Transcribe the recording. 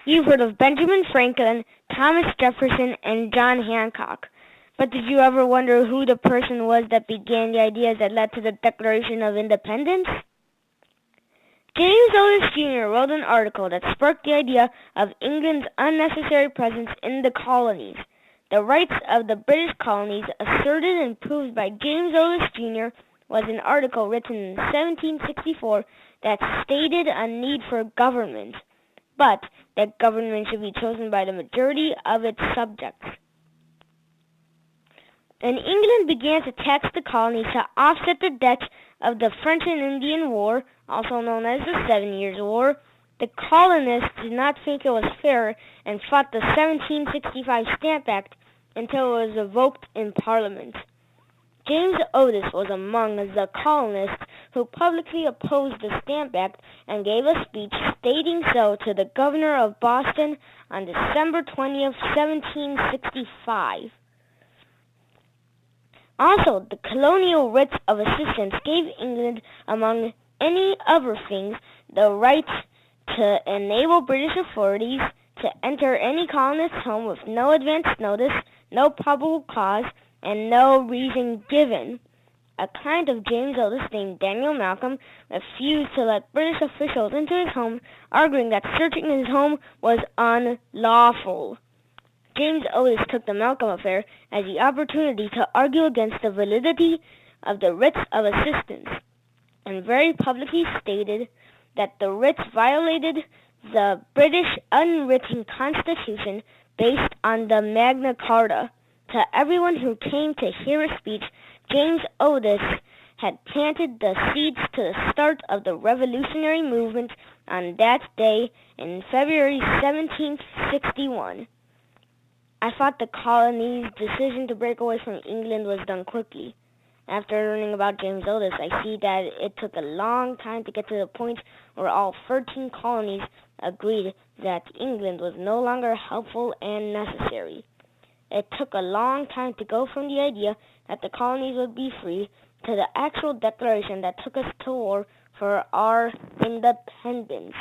You've heard of Benjamin Franklin, Thomas Jefferson, and John Hancock. But did you ever wonder who the person was that began the ideas that led to the Declaration of Independence? James Otis Jr. wrote an article that sparked the idea of England's unnecessary presence in the colonies. The rights of the British colonies, asserted and proved by James Otis Jr., was an article written in 1764 that stated a need for government, but that government should be chosen by the majority of its subjects. And England began to tax the colonies to offset the debt of the French and Indian War, also known as the 7 Years' War. The colonists did not think it was fair and fought the 1765 Stamp Act until it was revoked in Parliament. James Otis was among the colonists who publicly opposed the Stamp Act and gave a speech stating so to the governor of Boston on December 20th, 1765. Also, the colonial writs of assistance gave England, among any other things, the right to enable British authorities to enter any colonist's home with no advance notice, no probable cause, and no reason given. A client of James Otis named Daniel Malcolm refused to let British officials into his home, arguing that searching his home was unlawful. James Otis took the Malcolm affair as the opportunity to argue against the validity of the writs of assistance, and very publicly stated that the writs violated the British unwritten constitution based on the Magna Carta. To everyone who came to hear his speech, James Otis had planted the seeds to the start of the revolutionary movement on that day in February 1761. I thought the colony's decision to break away from England was done quickly. After learning about James Otis, I see that it took a long time to get to the point where all 13 colonies agreed that England was no longer helpful and necessary. It took a long time to go from the idea that the colonies would be free to the actual declaration that took us to war for our independence.